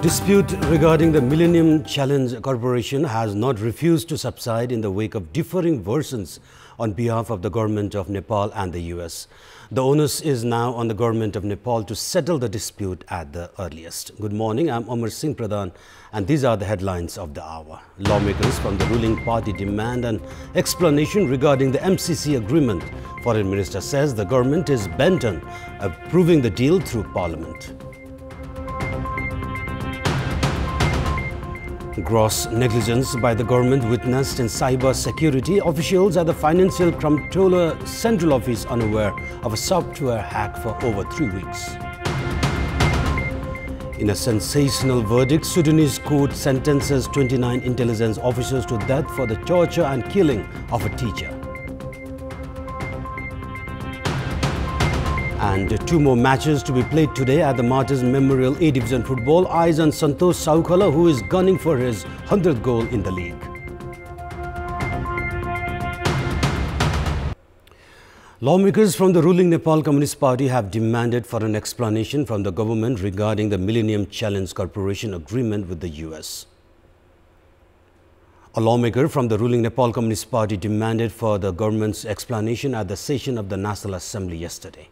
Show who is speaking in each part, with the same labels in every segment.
Speaker 1: Dispute regarding the Millennium Challenge Corporation has not refused to subside in the wake of differing versions on behalf of the government of Nepal and the US. The onus is now on the government of Nepal to settle the dispute at the earliest. Good morning, I'm Amar Singh Pradhan and these are the headlines of the hour. Lawmakers from the ruling party demand an explanation regarding the MCC agreement. Foreign Minister says the government is bent on approving the deal through Parliament. Gross negligence by the government witnessed in cyber security. Officials at the Financial Comptroller Central Office unaware of a software hack for over 3 weeks. In a sensational verdict, Sudanese court sentences 29 intelligence officers to death for the torture and killing of a teacher. And 2 more matches to be played today at the Martyrs Memorial A Division Football. Eyes on Santosh Saukhala, who is gunning for his 100th goal in the league. Lawmakers from the ruling Nepal Communist Party have demanded for an explanation from the government regarding the Millennium Challenge Corporation agreement with the US. A lawmaker from the ruling Nepal Communist Party demanded for the government's explanation at the session of the National Assembly yesterday.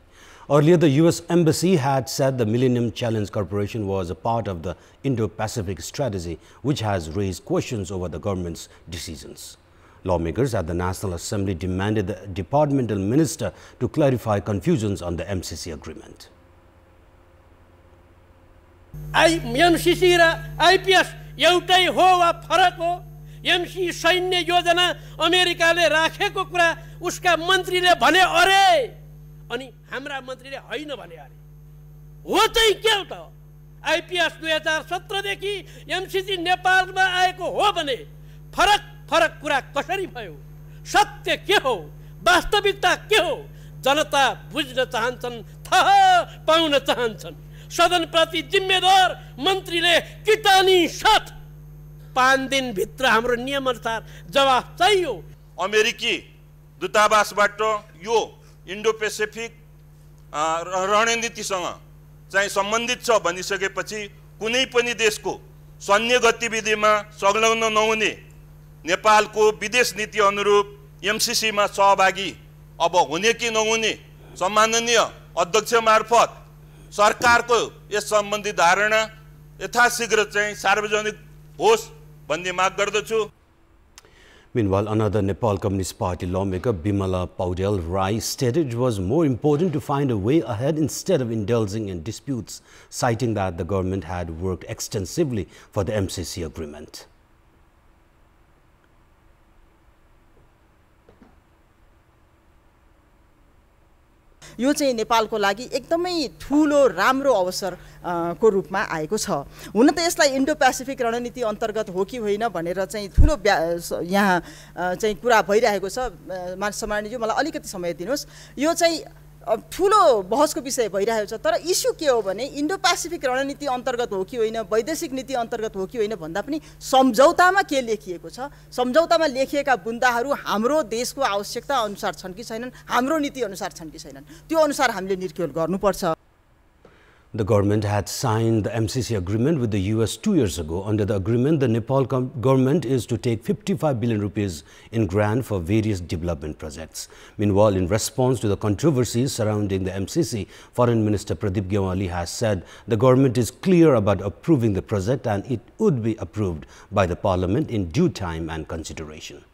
Speaker 1: Earlier, the US Embassy had said the Millennium Challenge Corporation was a part of the Indo-Pacific strategy, which has raised questions over the government's decisions. Lawmakers at the National Assembly demanded the departmental minister to clarify confusions on the MCC agreement.
Speaker 2: MCC raw IPS एउटै हो वा फरक हो? MCC सैन्य योजना अमेरिकाले राखेको कुरा उसका मन्त्रीले भने अरे अनि हाम्रा मन्त्रीले हैन भने अरे हो चाहिँ के हो त? आइपीएस 2017 देखि एमसीसी नेपालमा आएको हो भने फरक फरक कुरा कसरी भयो? सत्य के हो? वास्तविकता के हो? जनता बुझ्न चाहन्छन्, थाहा पाउन चाहन्छन्। सदनप्रति जिम्मेदार मन्त्रीले किटानी साथ 5 दिन भित्र हाम्रो नियमअनुसार जवाफ चाहियो।
Speaker 3: अमेरिकी दूतावासबाट यो इन्डो पेसिफिक रणनीतिसँग चाहिँ सम्बन्धित छ भनिसकेपछि कुनै पनि देशको सैन्य गतिविधिमा संलग्न नहुने नेपालको विदेश नीति अनुरूप एमसीसी मा सहभागी अब हुने कि नहुने सम्माननीय अध्यक्ष मार्फत सरकारको यस सम्बन्धी धारणा यथाशीघ्र चाहिँ सार्वजनिक होस् भन्ने माग गर्दछु।
Speaker 1: Meanwhile, another Nepal Communist Party lawmaker, Bimala Paudel Rai, stated it was more important to find a way ahead instead of indulging in disputes, citing that the government had worked extensively for the MCC agreement.
Speaker 4: यो चाहिँ नेपालको लागि एकदमै ठूलो राम्रो अवसर को रूपमा आएको छ। हुन त यसलाई इन्डो पेसिफिक रणनीति अन्तर्गत हो कि होइन भनेर चाहिँ ठूलो यहाँ चाहिँ कुरा भइरहेको छ। सम्माननीय मलाई अलिकति समय दिनुस्। यो चाहिँ ठूलो बहसको विषय भइरहेको छ, तर इस्यु के हो भने इन्डो पेसिफिक रणनीति अन्तर्गत हो कि होइन, वैदेशिक नीति अन्तर्गत हो कि होइन भन्दा पनि सम्झौतामा के लेखिएको छ, सम्झौतामा लेखिएका बुन्दाहरू हाम्रो देशको आवश्यकता अनुसार छन् कि छैनन्, हाम्रो नीति अनुसार छन् कि छैनन्, त्यो अनुसार हामीले निर्क्युल गर्नुपर्छ।
Speaker 1: The government had signed the MCC agreement with the US 2 years ago. Under the agreement, the Nepal government is to take 55 billion rupees in grant for various development projects. Meanwhile, in response to the controversies surrounding the MCC, Foreign Minister Pradeep Gyawali has said the government is clear about approving the project and it would be approved by the Parliament in due time and consideration.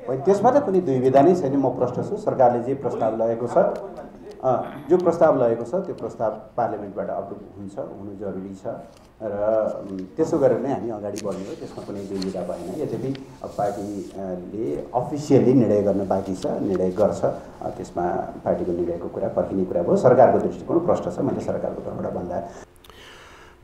Speaker 5: त्यसमा त कुनै दुविधा नै छैन। म प्रश्न छु, सरकारले जे प्रस्ताव लगेको छ, जो प्रस्ताव लगेको छ त्यो प्रस्ताव पार्लियामेन्टबाट अप्रुभ हुन्छ, हुनु जरुरी छ र त्यसो गरेर नै हामी अगाडि बढ्ने हो। त्यसमा कुनै दुविधा भएन। यद्यपि पार्टीले अफिसियली निर्णय गर्न बाँकी छ, निर्णय गर्छ, त्यसमा पार्टीको निर्णयको कुरा पर्खिने कुरा भयो। सरकारको दृष्टिकोण प्रश्न छ, मैले सरकारको तर्फबाट भन्दा।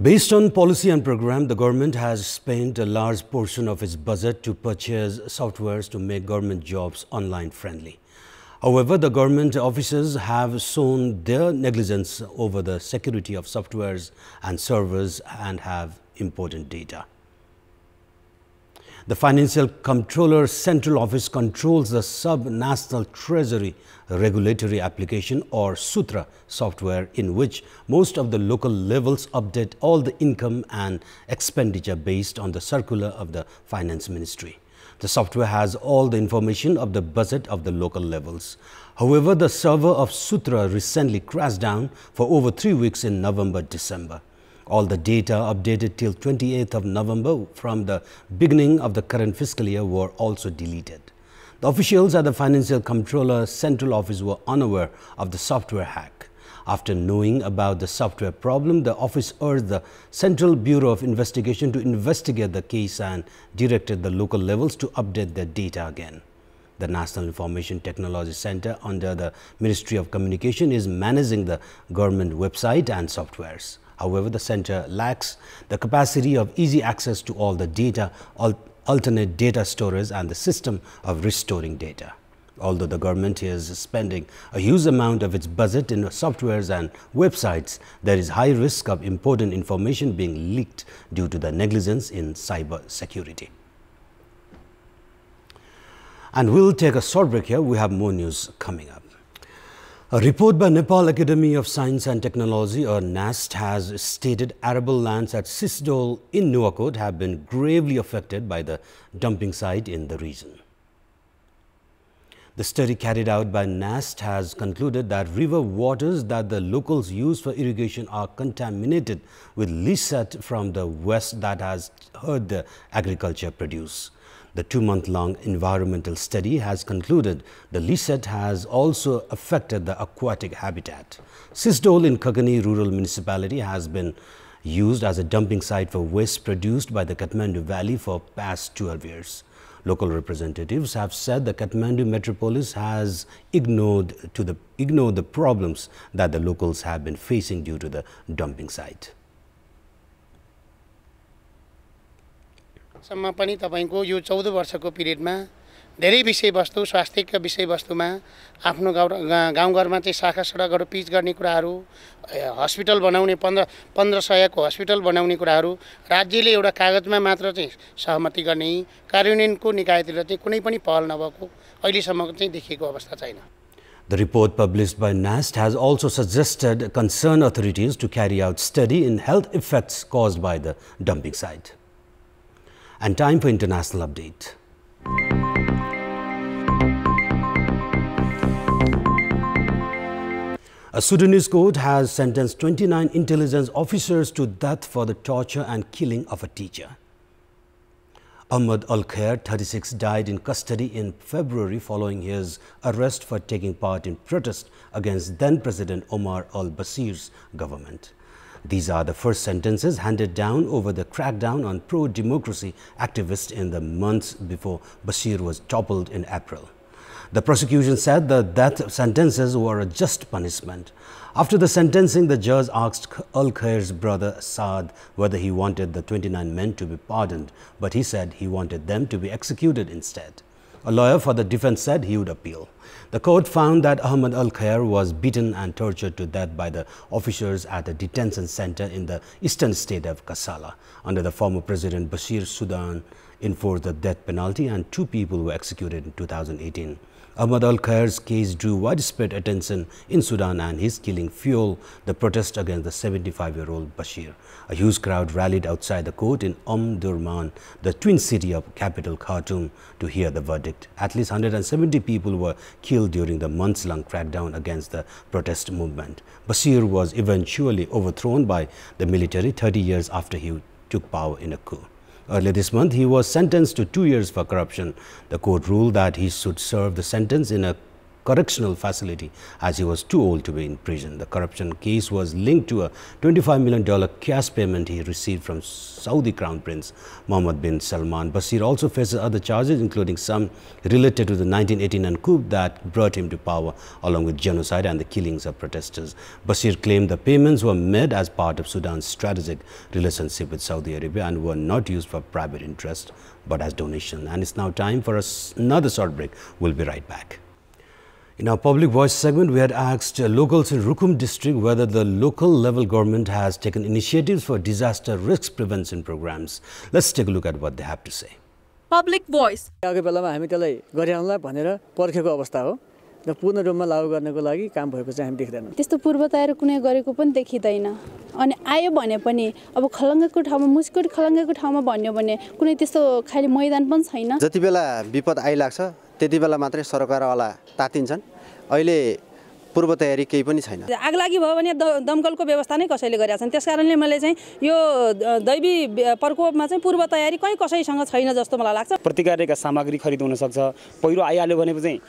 Speaker 1: Based on policy and program, the government has spent a large portion of its budget to purchase softwares to make government jobs online friendly. However, the government officers have shown their negligence over the security of softwares and servers and have important data. The Financial Comptroller Central Office controls the Sub-National Treasury Regulatory Application or SUTRA software, in which most of the local levels update all the income and expenditure based on the circular of the Finance Ministry. The software has all the information of the budget of the local levels. However, the server of SUTRA recently crashed down for over 3 weeks in November-December. All the data updated till 28th of November from the beginning of the current fiscal year were also deleted. The officials at the Financial Comptroller Central Office were unaware of the software hack. After knowing about the software problem, the office urged the Central Bureau of Investigation to investigate the case and directed the local levels to update their data again. The National Information Technology Center under the Ministry of Communication is managing the government website and softwares. However, the center lacks the capacity of easy access to all the data, alternate data storage and the system of restoring data. Although the government is spending a huge amount of its budget in softwares and websites, there is high risk of important information being leaked due to the negligence in cyber security. And we'll take a short break here. We have more news coming up. A report by Nepal Academy of Science and Technology, or NAST, has stated arable lands at Sisdol in Nuwakot have been gravely affected by the dumping site in the region. The study carried out by NAST has concluded that river waters that the locals use for irrigation are contaminated with licet from the west that has hurt the agriculture produce. The 2-month-long environmental study has concluded the licet has also affected the aquatic habitat. Sisdol in Khakani Rural Municipality has been used as a dumping site for waste produced by the Kathmandu Valley for past 12 years. Local representatives have said the Kathmandu metropolis has ignored the problems that the locals have been facing due to the dumping site.
Speaker 6: सम्म पनि तपाईको यो 14 वर्षको पिरियडमा धेरै विषयवस्तु स्वास्थ्यका विषयवस्तुमा आफ्नो गाउँघरमा चाहिँ शाखा सडकहरू पिच गर्ने कुराहरू हस्पिटल बनाउने 1500 को हस्पिटल बनाउने कुराहरू राज्यले एउटा कागजमा मात्र चाहिँ सहमति गर्ने कार्यान्वयनको निकायतिर चाहिँ कुनै पनि पहल नभएको अहिलेसम्म चाहिँ देखिएको अवस्था छैन.
Speaker 1: The report published by NAST has also suggested concerned authorities to carry out study in health effects caused by the dumping site. And time for international update. A Sudanese court has sentenced 29 intelligence officers to death for the torture and killing of a teacher. Ahmad Al-Khair, 36, died in custody in February following his arrest for taking part in protest against then-President Omar al-Bashir's government. These are the first sentences handed down over the crackdown on pro-democracy activists in the months before Bashir was toppled in April. The prosecution said the death sentences were a just punishment. After the sentencing, the judge asked Al-Khair's brother Saad whether he wanted the 29 men to be pardoned, but he said he wanted them to be executed instead. A lawyer for the defense said he would appeal. The court found that Ahmad Al-Khair was beaten and tortured to death by the officers at a detention center in the eastern state of Kassala. Under the former President Bashir, Sudan enforced the death penalty and 2 people were executed in 2018. Ahmad Al-Khair's case drew widespread attention in Sudan, and his killing fueled the protest against the 75-year-old Bashir. A huge crowd rallied outside the court in Durman, the twin city of capital Khartoum, to hear the verdict. At least 170 people were killed during the months-long crackdown against the protest movement. Bashir was eventually overthrown by the military 30 years after he took power in a coup. Earlier this month, he was sentenced to 2 years for corruption. The court ruled that he should serve the sentence in a correctional facility as he was too old to be in prison. The corruption case was linked to a $25 million cash payment he received from Saudi Crown Prince Mohammed bin Salman. Bashir also faces other charges, including some related to the 1989 coup that brought him to power, along with genocide and the killings of protesters. Bashir claimed the payments were made as part of Sudan's strategic relationship with Saudi Arabia and were not used for private interest, but as donation. And it's now time for another short break. We'll be right back. In our Public Voice segment, we had asked locals in Rukum district whether the local level government has taken initiatives for disaster risk prevention programs. Let's take a look at what they have to say.
Speaker 7: Public Voice.
Speaker 8: आएको बेलामा हामी त्यसलाई गरिहाल्ला भनेर पर्खेको अवस्था हो र पूर्ण रूपमा लागू गर्नको लागि काम भएको चाहिँ हामी देख्दैनौँ।
Speaker 9: त्यस्तो पूर्व तयारी कुनै गरेको पनि देखिदैन अनि आयो भने पनि अब खलङ्गाको ठाउँमा मुस्कोट खलङ्गाको ठाउँमा भन्यो भने कुनै त्यस्तो खाली मैदान पनि छैन।
Speaker 10: जति बेला विपद आइलाग्छ त्यति बेला मात्रै सरकारवाला तातिन्छन्। अहिले पूर्व तयारी केही पनि छैन।
Speaker 9: आगलागी भयो भने दमकलको व्यवस्था नै कसैले गरेका छन्। त्यसकारणले मैले चाहिँ यो दैवी प्रकोपमा चाहिँ पूर्व तयारी कहीँ कसैसँग छैन जस्तो मलाई लाग्छ।
Speaker 11: प्रतिकारका सामग्री खरिद हुन सक्छ। पहिरो आइहाल्यो भने चाहिँ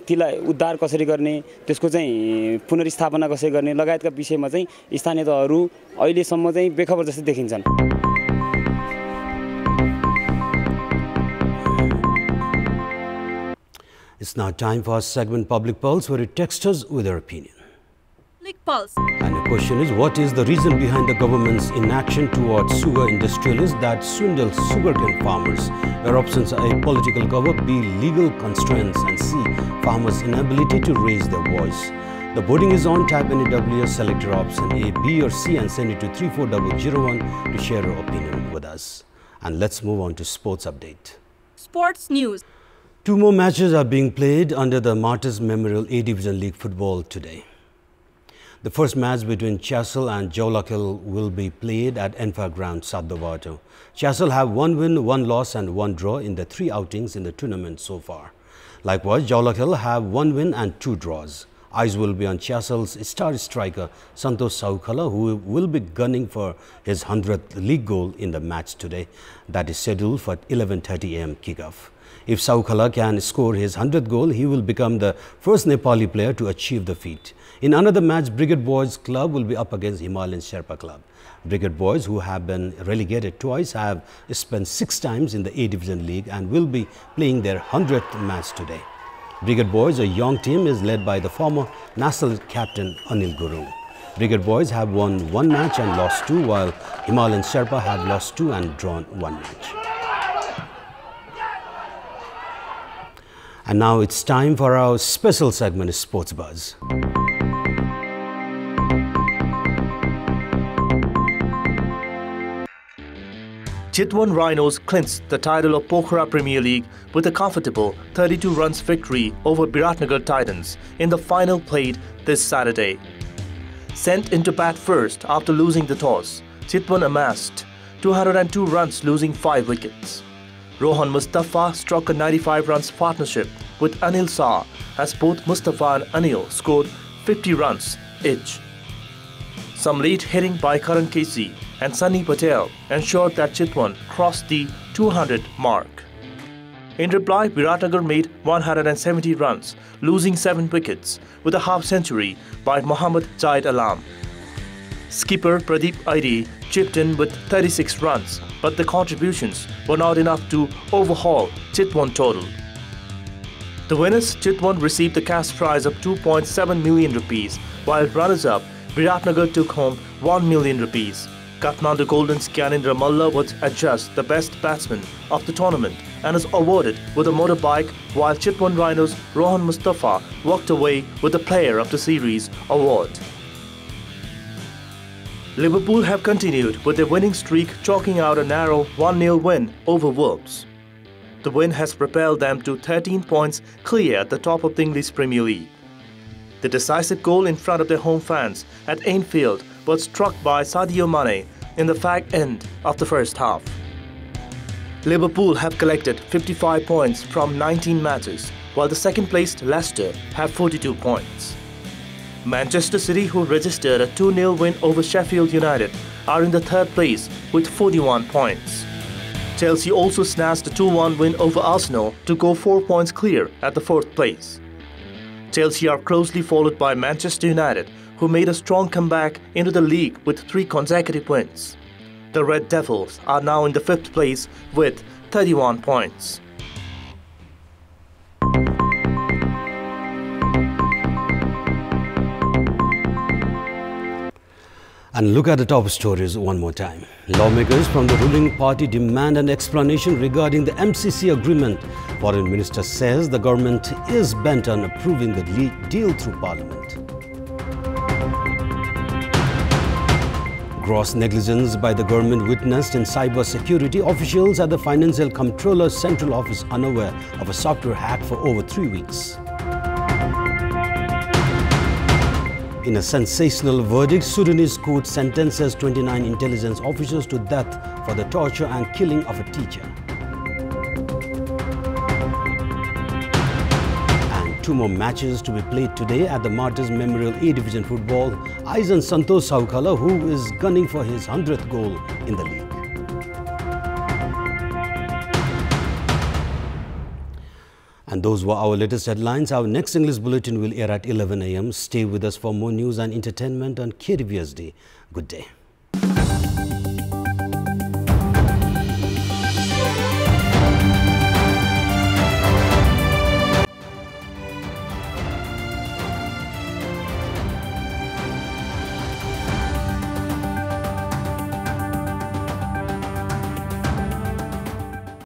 Speaker 11: त्यसलाई उद्धार कसरी गर्ने, त्यसको चाहिँ पुनर्स्थापना कसरी गर्ने लगायतका विषयमा चाहिँ स्थानीय तहहरू अहिलेसम्म चाहिँ बेखबर जस्तै देखिन्छन्।
Speaker 1: It's now time for our segment Public Pulse, where you text us with your opinion.
Speaker 7: Public Pulse.
Speaker 1: And the question is, what is the reason behind the government's inaction towards sugar industrialists that swindle sugarcane farmers? Your options are A, political cover, B, legal constraints, and C, farmers' inability to raise their voice. The voting is on. Type any WS, select your option A, B or C and send it to 34001 to share your opinion with us. And let's move on to sports update.
Speaker 7: Sports news.
Speaker 1: 2 more matches are being played under the Martyrs Memorial A Division League football today. The first match between Chasel and Jolakil will be played at Enfa Ground, Saddovato. Chasel have 1 win, 1 loss and 1 draw in the 3 outings in the tournament so far. Likewise, Jolakil have 1 win and 2 draws. Eyes will be on Chasel's star striker Santosh Saukhala, who will be gunning for his 100th league goal in the match today. That is scheduled for 11:30 am kickoff. If Saukhala can score his 100th goal, he will become the first Nepali player to achieve the feat. In another match, Brigade Boys Club will be up against Himalayan Sherpa Club. Brigade Boys, who have been relegated twice, have spent 6 times in the A Division League and will be playing their 100th match today. Brigade Boys, a young team, is led by the former national captain Anil Guru. Brigade Boys have won 1 match and lost 2, while Himalayan Sherpa have lost 2 and drawn 1 match. And now it's time for our special segment, Sports Buzz.
Speaker 12: Chitwan Rhinos clinched the title of Pokhara Premier League with a comfortable 32 runs victory over Biratnagar Titans in the final played this Saturday. Sent into bat first after losing the toss, Chitwan amassed 202 runs, losing 5 wickets. Rohan Mustafa struck a 95 runs partnership with Anil Shah as both Mustafa and Anil scored 50 runs each. Some late hitting by Karan Casey and Sunny Patel ensured that Chitwan crossed the 200 mark. In reply, Biratnagar made 170 runs, losing 7 wickets with a half century by Mohammad Zaid Alam. Skipper Pradeep Aide chipped in with 36 runs, but the contributions were not enough to overhaul Chitwan total. The winners, Chitwan, received the cash prize of 2.7 million rupees, while runners-up Biratnagar took home 1 million rupees. Kathmandu Golden's Gyanendra Malla was adjudged the best batsman of the tournament and is awarded with a motorbike, while Chitwan Rhinos' Rohan Mustafa walked away with the Player of the Series award. Liverpool have continued with their winning streak, chalking out a narrow 1-0 win over Wolves. The win has propelled them to 13 points clear at the top of the English Premier League. The decisive goal in front of their home fans at Anfield was struck by Sadio Mane in the fag end of the first half. Liverpool have collected 55 points from 19 matches, while the second-placed Leicester have 42 points. Manchester City, who registered a 2-0 win over Sheffield United, are in the 3rd place with 41 points. Chelsea also snatched a 2-1 win over Arsenal to go 4 points clear at the 4th place. Chelsea are closely followed by Manchester United, who made a strong comeback into the league with 3 consecutive wins. The Red Devils are now in the 5th place with 31 points.
Speaker 1: And look at the top stories one more time. Lawmakers from the ruling party demand an explanation regarding the MCC agreement. Foreign Minister says the government is bent on approving the deal through Parliament. Gross negligence by the government witnessed in cyber security. Officials at the Financial Comptroller's Central Office unaware of a software hack for over 3 weeks. In a sensational verdict, Sudanese court sentences 29 intelligence officers to death for the torture and killing of a teacher. And 2 more matches to be played today at the Martyrs Memorial A Division Football. Eyes on Santosh Saukala, who is gunning for his 100th goal in the league. And those were our latest headlines. Our next English bulletin will air at 11 a.m. Stay with us for more news and entertainment on KTVSD. Good day.